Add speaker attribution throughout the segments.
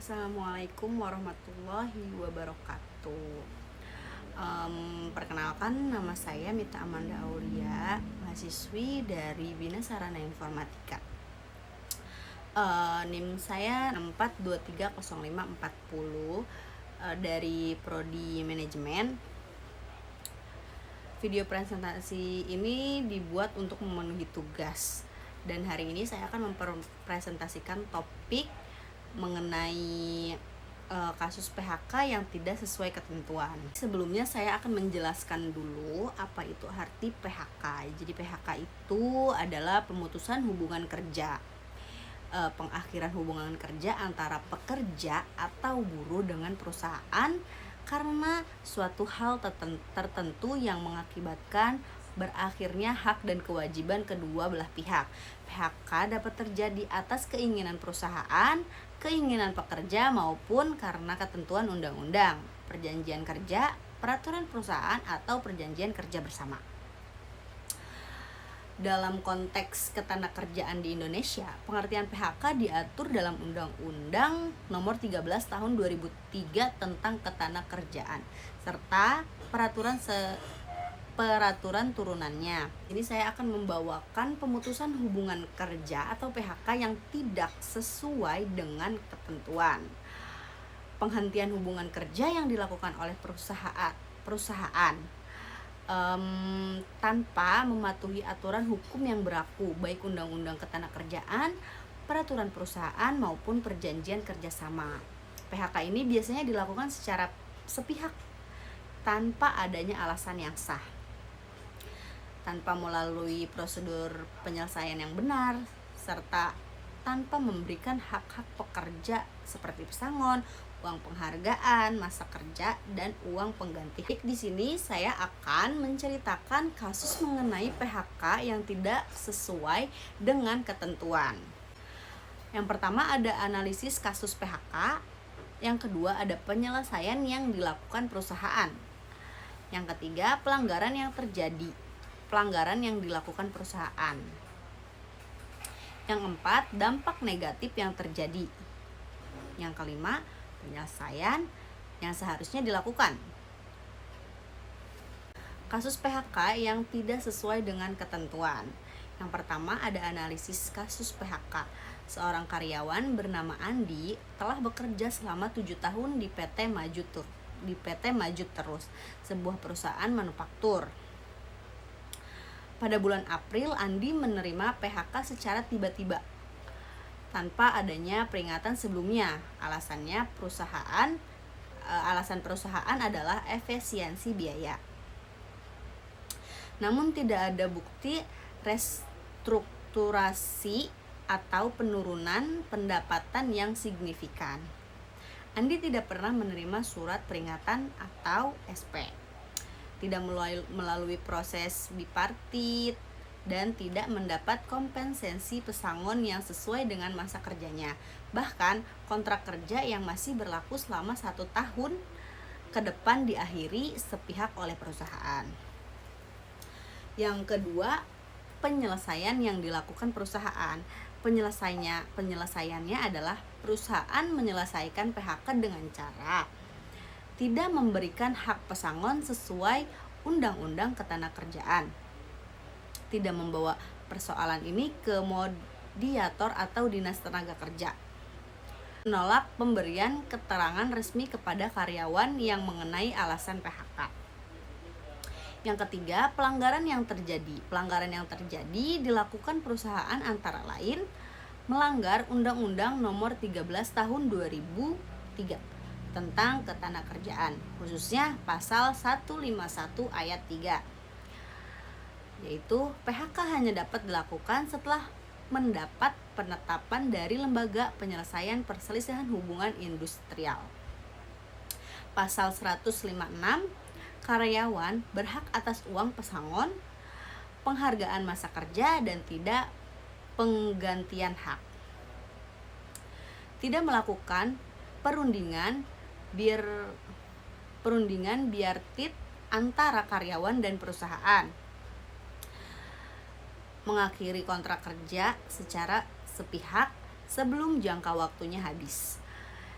Speaker 1: Assalamualaikum warahmatullahi wabarakatuh. Perkenalkan, nama saya Mita Amanda Aulia, mahasiswi dari Bina Sarana Informatika. NIM saya 642305440 dari Prodi Manajemen. Video presentasi ini dibuat untuk memenuhi tugas, dan hari ini saya akan mempresentasikan topik mengenai kasus PHK yang tidak sesuai ketentuan. Sebelumnya saya akan menjelaskan dulu apa itu arti PHK. Jadi PHK itu adalah pemutusan hubungan kerja, pengakhiran hubungan kerja antara pekerja atau buruh dengan perusahaan karena suatu hal tertentu yang mengakibatkan berakhirnya hak dan kewajiban kedua belah pihak. PHK dapat terjadi atas keinginan perusahaan, keinginan pekerja, maupun karena ketentuan undang-undang, perjanjian kerja, peraturan perusahaan, atau perjanjian kerja bersama. Dalam konteks ketenagakerjaan di Indonesia, pengertian PHK diatur dalam Undang-Undang Nomor 13 Tahun 2003 tentang Ketenagakerjaan serta peraturan turunannya. Ini saya akan membawakan pemutusan hubungan kerja atau PHK yang tidak sesuai dengan ketentuan. Penghentian hubungan kerja yang dilakukan oleh perusahaan tanpa mematuhi aturan hukum yang berlaku, baik Undang-Undang Ketenagakerjaan, peraturan perusahaan, maupun perjanjian kerjasama. PHK ini biasanya dilakukan secara sepihak tanpa adanya alasan yang sah, tanpa melalui prosedur penyelesaian yang benar, serta tanpa memberikan hak-hak pekerja seperti pesangon, uang penghargaan, masa kerja, dan uang pengganti. Di sini saya akan menceritakan kasus mengenai PHK yang tidak sesuai dengan ketentuan. Yang pertama ada analisis kasus PHK, yang kedua ada penyelesaian yang dilakukan perusahaan, yang ketiga pelanggaran yang dilakukan perusahaan, yang keempat dampak negatif yang terjadi, yang kelima penyelesaian yang seharusnya dilakukan. Kasus PHK yang tidak sesuai dengan ketentuan. Yang pertama ada analisis kasus PHK. Seorang karyawan bernama Andi telah bekerja selama 7 tahun di PT Maju Terus, sebuah perusahaan manufaktur. Pada bulan April, Andi menerima PHK secara tiba-tiba tanpa adanya peringatan sebelumnya. Alasan perusahaan adalah efisiensi biaya. Namun tidak ada bukti restrukturasi atau penurunan pendapatan yang signifikan. Andi tidak pernah menerima surat peringatan atau SP, tidak melalui proses bipartit, dan tidak mendapat kompensasi pesangon yang sesuai dengan masa kerjanya. Bahkan kontrak kerja yang masih berlaku selama 1 tahun ke depan diakhiri sepihak oleh perusahaan. Yang kedua, penyelesaian yang dilakukan perusahaan. Penyelesaiannya adalah perusahaan menyelesaikan PHK dengan cara tidak memberikan hak pesangon sesuai Undang-Undang Ketenagakerjaan, tidak membawa persoalan ini ke mediator atau dinas tenaga kerja, menolak pemberian keterangan resmi kepada karyawan yang mengenai alasan PHK. Yang ketiga, pelanggaran yang terjadi dilakukan perusahaan antara lain melanggar Undang-Undang Nomor 13 Tahun 2003 tentang Ketenagakerjaan, khususnya pasal 151 ayat 3, yaitu PHK hanya dapat dilakukan setelah mendapat penetapan dari Lembaga Penyelesaian Perselisihan Hubungan Industrial. Pasal 156, karyawan berhak atas uang pesangon, penghargaan masa kerja, dan tidak penggantian hak. Tidak melakukan perundingan bipartit antara karyawan dan perusahaan, mengakhiri kontrak kerja secara sepihak sebelum jangka waktunya habis.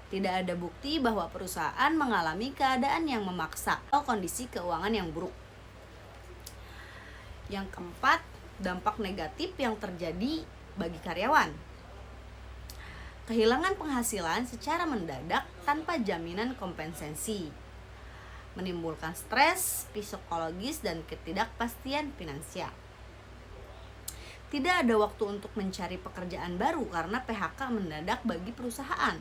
Speaker 1: Tidak ada bukti bahwa perusahaan mengalami keadaan yang memaksa atau kondisi keuangan yang buruk. Yang keempat, dampak negatif yang terjadi bagi karyawan. Kehilangan penghasilan secara mendadak tanpa jaminan kompensasi, menimbulkan stres psikologis dan ketidakpastian finansial. Tidak ada waktu untuk mencari pekerjaan baru karena PHK mendadak bagi perusahaan.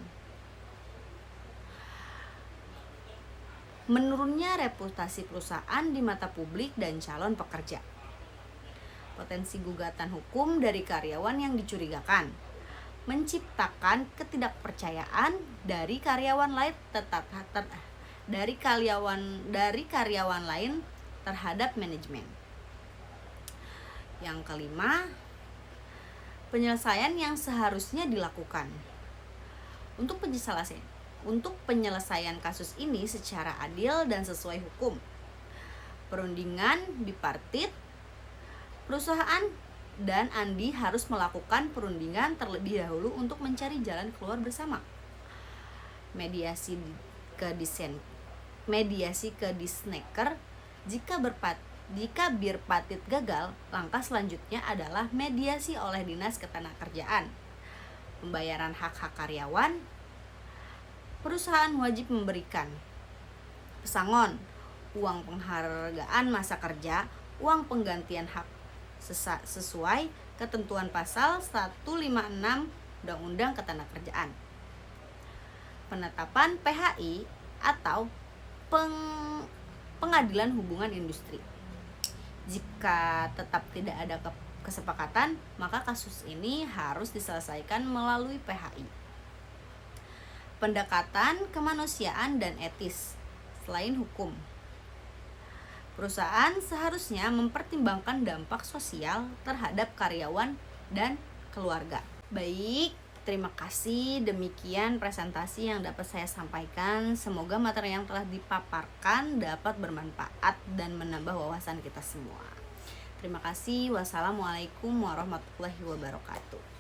Speaker 1: Menurunnya reputasi perusahaan di mata publik dan calon pekerja. Potensi gugatan hukum dari karyawan yang dicurigakan, menciptakan ketidakpercayaan dari karyawan lain terhadap manajemen. Yang kelima, penyelesaian yang seharusnya dilakukan. Untuk penyelesaian kasus ini secara adil dan sesuai hukum, perundingan bipartit, perusahaan dan Andi harus melakukan perundingan terlebih dahulu untuk mencari jalan keluar bersama. Mediasi ke disnaker. Jika birpatit gagal, langkah selanjutnya adalah mediasi oleh Dinas Ketenagakerjaan. Pembayaran hak-hak karyawan. Perusahaan wajib memberikan pesangon, uang penghargaan masa kerja, uang penggantian hak sesuai ketentuan pasal 156 Undang-Undang Ketenagakerjaan. Penetapan PHI atau pengadilan hubungan industri. Jika tetap tidak ada kesepakatan, maka kasus ini harus diselesaikan melalui PHI. Pendekatan kemanusiaan dan etis selain hukum. Perusahaan seharusnya mempertimbangkan dampak sosial terhadap karyawan dan keluarga. Baik, terima kasih. Demikian presentasi yang dapat saya sampaikan. Semoga materi yang telah dipaparkan dapat bermanfaat dan menambah wawasan kita semua. Terima kasih. Wassalamualaikum warahmatullahi wabarakatuh.